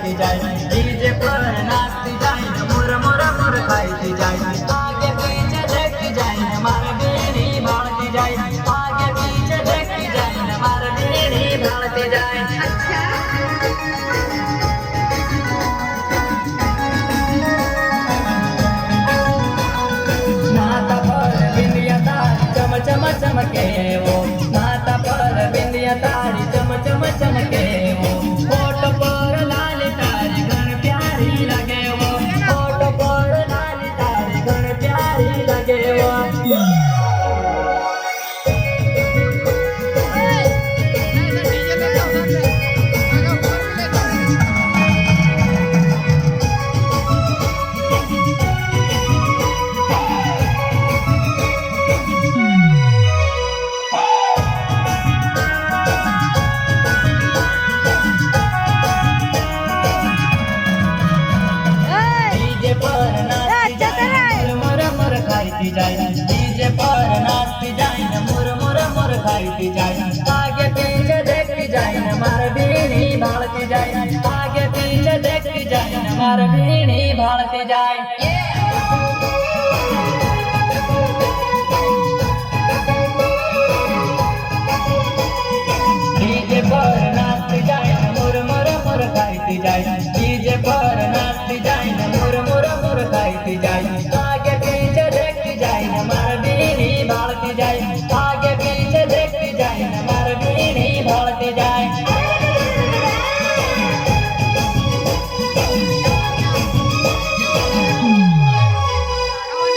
खाती जाए, डीजे पर नाचती जाए, मुर मुर मुर खाती जाए, आगे पीछे देखती जाए, मार बीड़ी भाड़ती जाए, आगे पीछे देखती जाए, मार बीड़ी भाड़ती जाए। माता पर बिंदिया तारी चम चम चमके वो, माता पर बिंदिया तारी चम चम चमके वो, होठ पर लाल तारी घन प्यारी लगे वो, होठ पर लाल तारी घन प्यारी लगे वो। डीजे पर नाचती जाए, मुर मुर मुर खाती जाए, आगे पीछे देखती जाए, मार बीड़ी भाड़ती जाए, आगे पीछे देखती जाए, मार बीड़ी भाड़ती जाए। डीजे पर नाचती जाए, मुर मुर मुर खाती जाए, डीजे पर नाचती जाए, मुर मुर मुर खाती जाए।